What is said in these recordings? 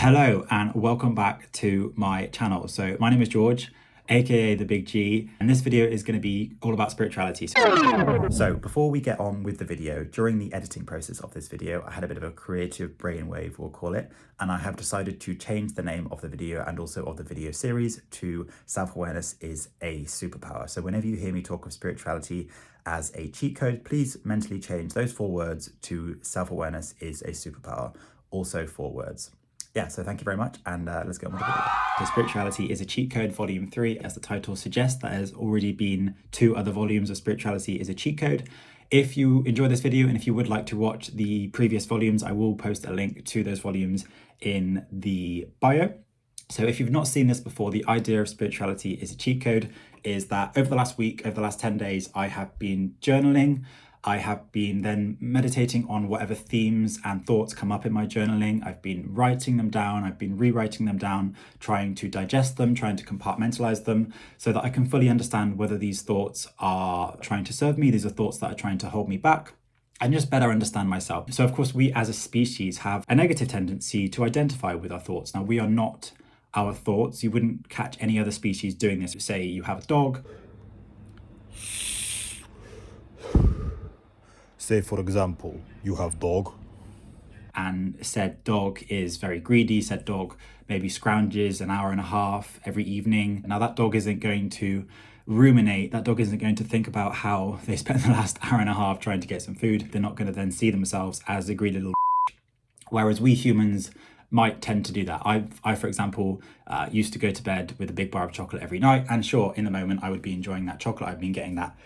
Hello and welcome back to my channel. So my name is George, aka the Big G, and this video is going to be all about spirituality. So before we get on with the video, during the editing process of this video, I had a bit of a creative brainwave, we'll call it, and I have decided to change the name of the video and also of the video series to Self-Awareness is a Superpower. So whenever you hear me talk of spirituality as a cheat code, please mentally change those 4 words to Self-Awareness is a Superpower, also 4 words. Yeah, so thank you very much, and let's get on with the video. So Spirituality is a Cheat Code, Volume 3, as the title suggests. There has already been 2 other volumes of Spirituality is a Cheat Code. If you enjoy this video and if you would like to watch the previous volumes, I will post a link to those volumes in the bio. So if you've not seen this before, the idea of Spirituality is a Cheat Code is that over the last week, over the last 10 days, I have been journaling. I have been then meditating on whatever themes and thoughts come up in my journaling. I've been writing them down. I've been rewriting them down, trying to digest them, trying to compartmentalize them so that I can fully understand whether these thoughts are trying to serve me. These are thoughts that are trying to hold me back, and just better understand myself. So of course, we as a species have a negative tendency to identify with our thoughts. Now, we are not our thoughts. You wouldn't catch any other species doing this. Say you have a dog. Say, for example, you have dog. And said dog is very greedy. Said dog maybe scrounges an hour and a half every evening. Now that dog isn't going to ruminate. That dog isn't going to think about how they spent the last hour and a half trying to get some food. They're not going to then see themselves as a greedy little whereas we humans might tend to do that. I for example, used to go to bed with a big bar of chocolate every night. And sure, in the moment, I would be enjoying that chocolate. I've been getting that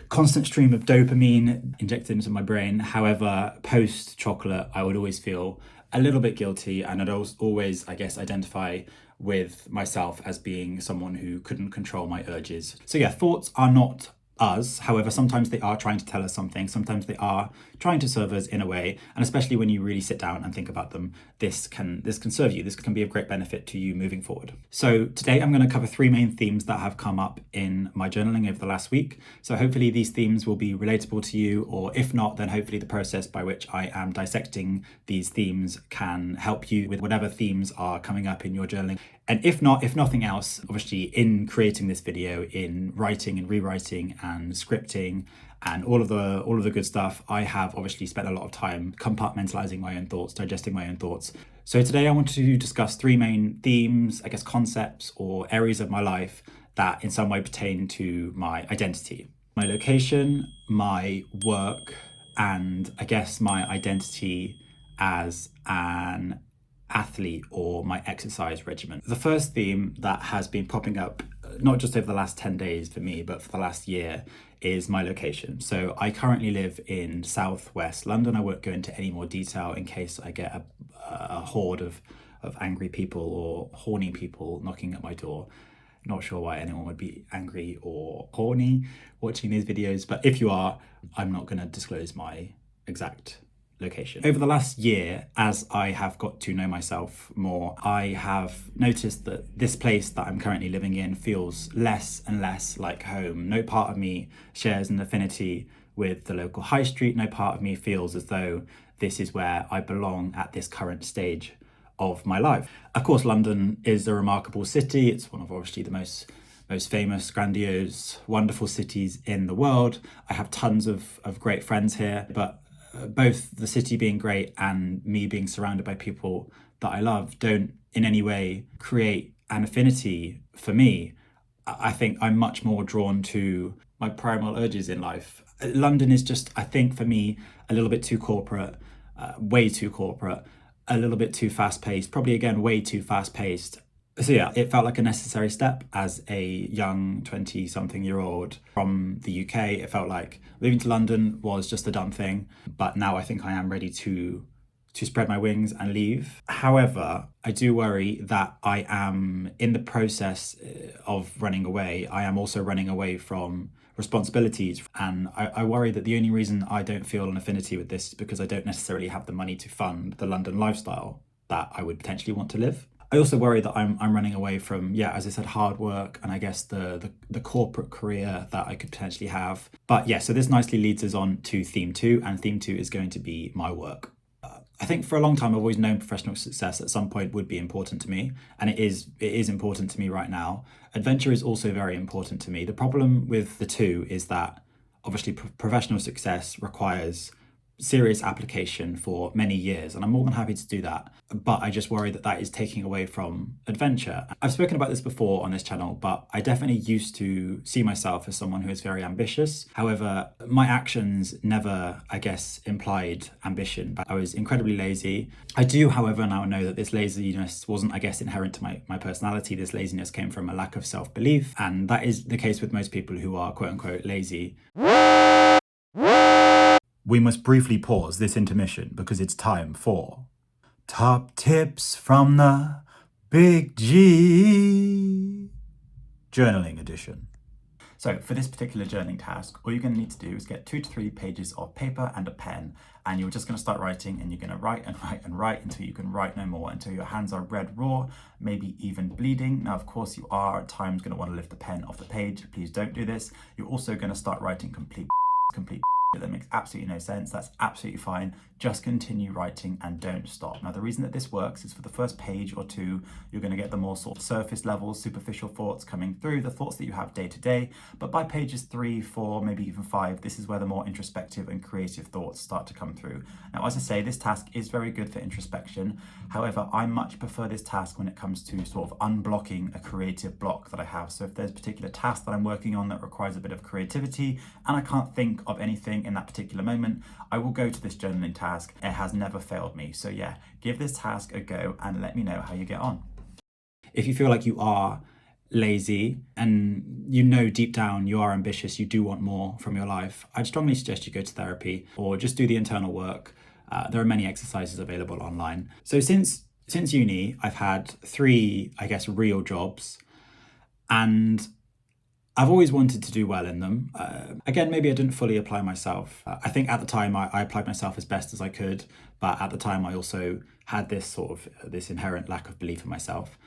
constant stream of dopamine injected into my brain. However, post chocolate, I would always feel a little bit guilty, and I'd always, I guess, identify with myself as being someone who couldn't control my urges. So yeah, thoughts are not us. However, sometimes they are trying to tell us something. Sometimes they are trying to serve us in a way. And especially when you really sit down and think about them, this can serve you. This can be of great benefit to you moving forward. So today I'm going to cover 3 main themes that have come up in my journaling over the last week. So hopefully these themes will be relatable to you, or if not, then hopefully the process by which I am dissecting these themes can help you with whatever themes are coming up in your journaling. And if not, if nothing else, obviously in creating this video, in writing and rewriting and scripting and all of the good stuff, I have obviously spent a lot of time compartmentalizing my own thoughts, digesting my own thoughts. So today I want to discuss 3 main themes, I guess concepts or areas of my life that in some way pertain to my identity, my location, my work, and I guess my identity as an athlete or my exercise regimen. The first theme that has been popping up not just over the last 10 days for me, but for the last year, is my location. So I currently live in southwest London. I won't go into any more detail in case I get a horde of angry people or horny people knocking at my door. Not sure why anyone would be angry or horny watching these videos, but if you are, I'm not going to disclose my exact location. Over the last year, as I have got to know myself more, I have noticed that this place that I'm currently living in feels less and less like home. No part of me shares an affinity with the local high street. No part of me feels as though this is where I belong at this current stage of my life. Of course, London is a remarkable city. It's one of obviously the most famous, grandiose, wonderful cities in the world. I have tons of great friends here, but both the city being great and me being surrounded by people that I love don't in any way create an affinity for me. I think I'm much more drawn to my primal urges in life. London is just, I think for me, a little bit too corporate, way too corporate, a little bit too fast-paced, probably again, way too fast-paced. So yeah, it felt like a necessary step as a young 20-something-year-old from the UK. It felt like moving to London was just a dumb thing, but now I think I am ready to spread my wings and leave. However, I do worry that I am in the process of running away. I am also running away from responsibilities, and I worry that the only reason I don't feel an affinity with this is because I don't necessarily have the money to fund the London lifestyle that I would potentially want to live. I also worry that I'm running away from, yeah, as I said, hard work and I guess the corporate career that I could potentially have. But yeah, so this nicely leads us on to theme 2, and theme 2 is going to be my work. I think for a long time I've always known professional success at some point would be important to me, and it is important to me right now. Adventure is also very important to me. The problem with the two is that obviously professional success requires serious application for many years, and I'm more than happy to do that. But I just worry that that is taking away from adventure. I've spoken about this before on this channel, but I definitely used to see myself as someone who is very ambitious. However, my actions never, I guess, implied ambition. I was incredibly lazy. I do, however, now know that this laziness wasn't, I guess, inherent to my personality. This laziness came from a lack of self-belief, and that is the case with most people who are quote-unquote lazy. We must briefly pause this intermission because it's time for Top Tips from the Big G Journaling Edition. So for this particular journaling task, all you're going to need to do is get 2 to 3 pages of paper and a pen, and you're just going to start writing, and you're going to write and write and write until you can write no more, until your hands are red raw, maybe even bleeding. Now, of course, you are at times going to want to lift the pen off the page. Please don't do this. You're also going to start writing complete that makes absolutely no sense. That's absolutely fine. Just continue writing and don't stop. Now, the reason that this works is for the first page or two, you're going to get the more sort of surface level, superficial thoughts coming through, the thoughts that you have day to day. But by pages 3, 4, maybe even 5, this is where the more introspective and creative thoughts start to come through. Now, as I say, this task is very good for introspection. However, I much prefer this task when it comes to sort of unblocking a creative block that I have. So if there's a particular task that I'm working on that requires a bit of creativity and I can't think of anything in that particular moment, I will go to this journaling task. It has never failed me. So yeah, give this task a go and let me know how you get on. If you feel like you are lazy and you know deep down you are ambitious, you do want more from your life, I'd strongly suggest you go to therapy or just do the internal work. There are many exercises available online. So since uni, I've had 3, I guess, real jobs, and I've always wanted to do well in them. Again, maybe I didn't fully apply myself. I think at the time I applied myself as best as I could, but at the time I also had this inherent lack of belief in myself.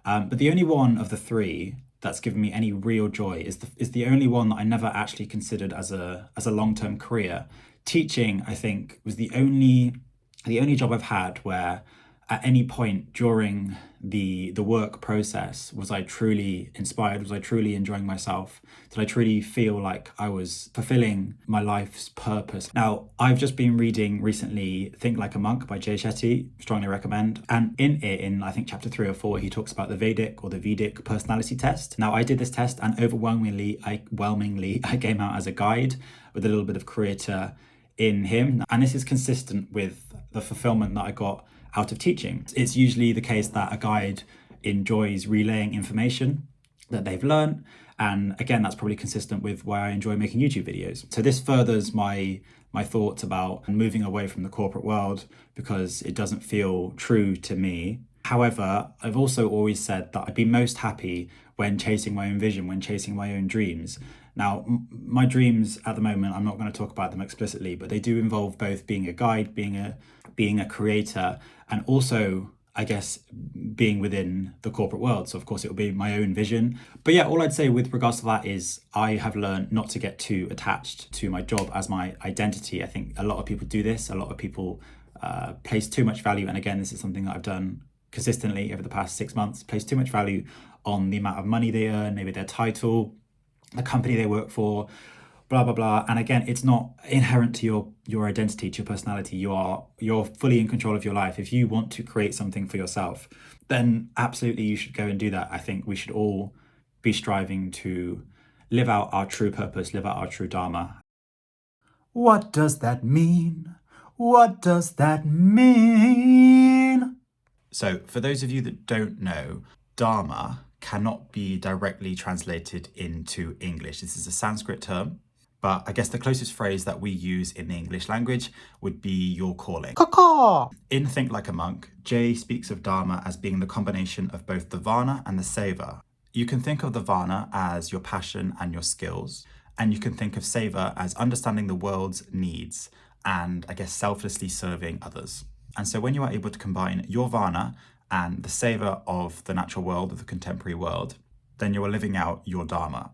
But the only one of the 3 that's given me any real joy is the only one that I never actually considered as a long-term career. Teaching, I think, was the only job I've had where at any point during the work process was I truly inspired, was I truly enjoying myself, did I truly feel like I was fulfilling my life's purpose. Now, I've just been reading recently Think Like a Monk by Jay Shetty, strongly recommend, and in I think chapter 3 or 4, he talks about the Vedic personality test. Now, I did this test and overwhelmingly I came out as a guide with a little bit of creator in him, and this is consistent with the fulfillment that I got out of teaching. It's usually the case that a guide enjoys relaying information that they've learned, and again, that's probably consistent with why I enjoy making YouTube videos. So this furthers my thoughts about moving away from the corporate world because it doesn't feel true to me. However, I've also always said that I'd be most happy when chasing my own vision, when chasing my own dreams. Now, my dreams at the moment, I'm not going to talk about them explicitly, but they do involve both being a guide, being a creator, and also, I guess, being within the corporate world. So of course it will be my own vision. But yeah, all I'd say with regards to that is I have learned not to get too attached to my job as my identity. I think a lot of people do this. A lot of people place too much value. And again, this is something that I've done consistently over the past 6 months, place too much value on the amount of money they earn, maybe their title, the company they work for, blah, blah, blah. And again, it's not inherent to your identity, to your personality. You're fully in control of your life. If you want to create something for yourself, then absolutely you should go and do that. I think we should all be striving to live out our true purpose, live out our true dharma. What does that mean? What does that mean? So for those of you that don't know, dharma cannot be directly translated into English. This is a Sanskrit term, but I guess the closest phrase that we use in the English language would be your calling. Caw-caw! In Think Like a Monk, Jay speaks of dharma as being the combination of both the varna and the seva. You can think of the varna as your passion and your skills, and you can think of seva as understanding the world's needs and, I guess, selflessly serving others. And so when you are able to combine your varna and the seva of the natural world, of the contemporary world, then you are living out your dharma.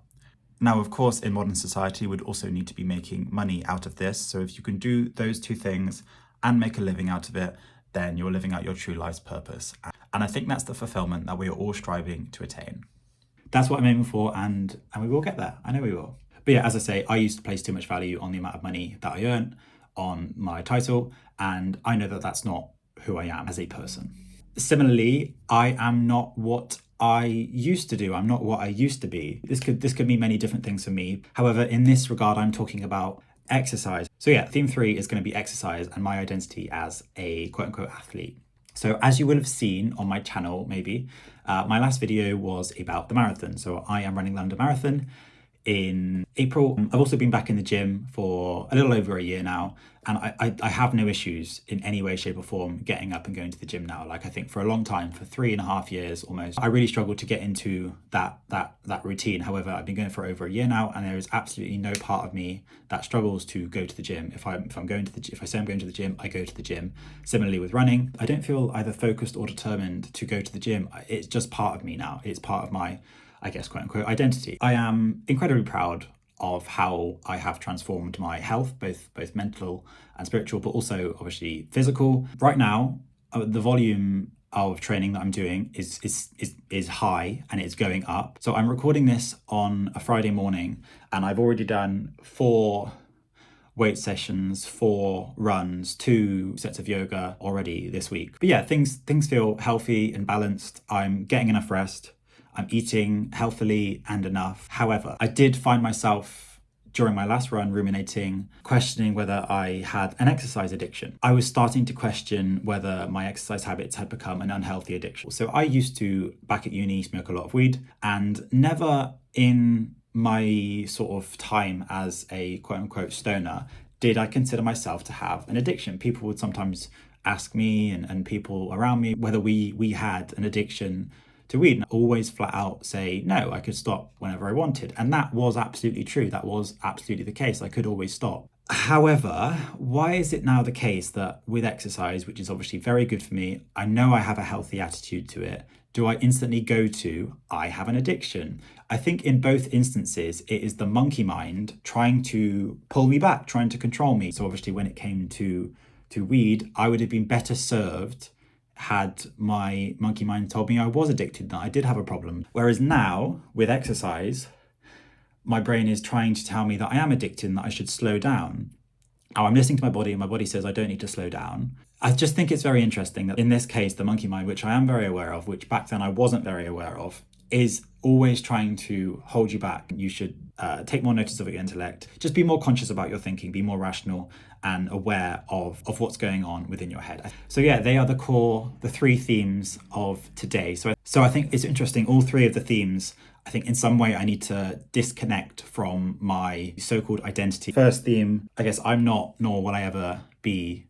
Now, of course, in modern society, we'd also need to be making money out of this. So if you can do those two things and make a living out of it, then you're living out your true life's purpose. And I think that's the fulfillment that we are all striving to attain. That's what I'm aiming for, and we will get there. I know we will. But yeah, as I say, I used to place too much value on the amount of money that I earn, on my title, and I know that that's not who I am as a person. Similarly, I am not what I used to do. I'm not what I used to be. This could mean many different things for me. However, in this regard, I'm talking about exercise. So yeah, theme 3 is going to be exercise and my identity as a quote-unquote athlete. So as you will have seen on my channel, maybe, my last video was about the marathon. So I am running London Marathon in April. I've also been back in the gym for a little over a year now, and I have no issues in any way, shape or form getting up and going to the gym now. Like I think for a long time, for 3.5 years almost, I really struggled to get into that routine. However, I've been going for over a year now, and there is absolutely no part of me that struggles to go to the gym. If I say I'm going to the gym, I go to the gym. Similarly with running, I don't feel either focused or determined to go to the gym. It's just part of me now. It's part of my, I guess, quote unquote, identity. I am incredibly proud of how I have transformed my health, both mental and spiritual, but also obviously physical. Right now, the volume of training that I'm doing is high and it's going up. So I'm recording this on a Friday morning, and I've already done 4 weight sessions, 4 runs, 2 sets of yoga already this week. But yeah, things feel healthy and balanced. I'm getting enough rest. I'm eating healthily and enough. However, I did find myself during my last run ruminating, questioning whether I had an exercise addiction. I was starting to question whether my exercise habits had become an unhealthy addiction. So I used to, back at uni, smoke a lot of weed, and never in my sort of time as a quote unquote stoner did I consider myself to have an addiction. People would sometimes ask me and people around me whether we had an addiction to weed, and I always flat out say no, I could stop whenever I wanted. And that was absolutely true. That was absolutely the case. I could always stop. However, why is it now the case that with exercise, which is obviously very good for me, I know I have a healthy attitude to it, do I instantly go to, I have an addiction? I think in both instances, it is the monkey mind trying to pull me back, trying to control me. So obviously when it came to weed, I would have been better served had my monkey mind told me I was addicted, that I did have a problem. Whereas now, with exercise, my brain is trying to tell me that I am addicted and that I should slow down. Now I'm listening to my body, and my body says I don't need to slow down. I just think it's very interesting that in this case, the monkey mind, which I am very aware of, which back then I wasn't very aware of, is always trying to hold you back. You should take more notice of your intellect. Just be more conscious about your thinking, be more rational and aware of what's going on within your head. So yeah, they are the 3 themes of today. So I think it's interesting, all 3 of the themes, I think in some way I need to disconnect from my so-called identity. First theme, I guess I'm not, nor will I ever be,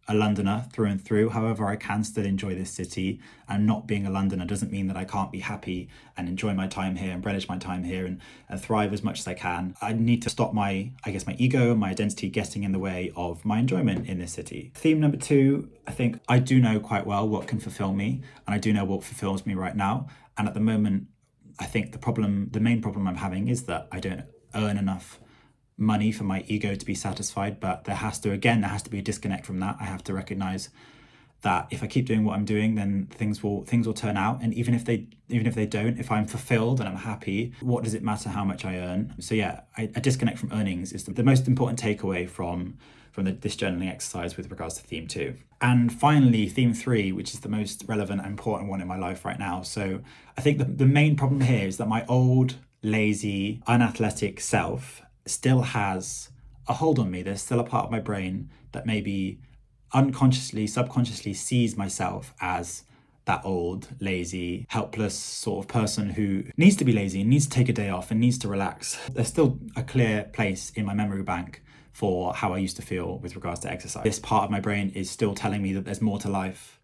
a Londoner through and through. However, I can still enjoy this city, and not being a Londoner doesn't mean that I can't be happy and enjoy my time here and relish my time here and thrive as much as I can. I need to stop my ego and my identity getting in the way of my enjoyment in this city. Theme number 2, I think I do know quite well what can fulfill me, and I do know what fulfills me right now. And at the moment, I think the main problem I'm having is that I don't earn enough money for my ego to be satisfied. But there has to be a disconnect from that. I have to recognize that if I keep doing what I'm doing, then things will turn out. And even if they don't, if I'm fulfilled and I'm happy, what does it matter how much I earn? So yeah, a disconnect from earnings is the most important takeaway from this journaling exercise with regards to theme 2. And finally, theme 3, which is the most relevant and important one in my life right now. So I think the main problem here is that my old, lazy, unathletic self still has a hold on me. There's still a part of my brain that maybe unconsciously, subconsciously sees myself as that old, lazy, helpless sort of person who needs to be lazy and needs to take a day off and needs to relax. There's still a clear place in my memory bank for how I used to feel with regards to exercise. This part of my brain is still telling me that there's more to life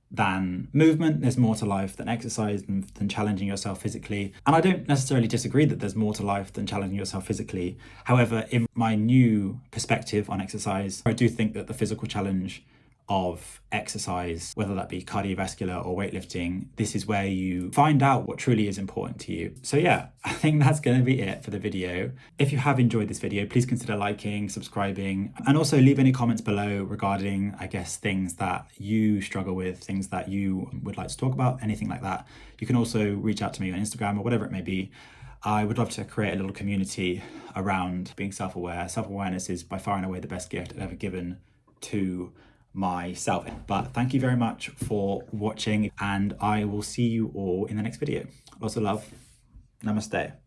than movement, there's more to life than exercise, than challenging yourself physically. And I don't necessarily disagree that there's more to life than challenging yourself physically. However, in my new perspective on exercise, I do think that the physical challenge of exercise, whether that be cardiovascular or weightlifting, this is where you find out what truly is important to you. So yeah, I think that's going to be it for the video. If you have enjoyed this video, please consider liking, subscribing, and also leave any comments below regarding, I guess, things that you struggle with, things that you would like to talk about, anything like that. You can also reach out to me on Instagram or whatever it may be. I would love to create a little community around being self-aware. Self-awareness is by far and away the best gift I've ever given to myself. But thank you very much for watching, and I will see you all in the next video. Lots of love. Namaste.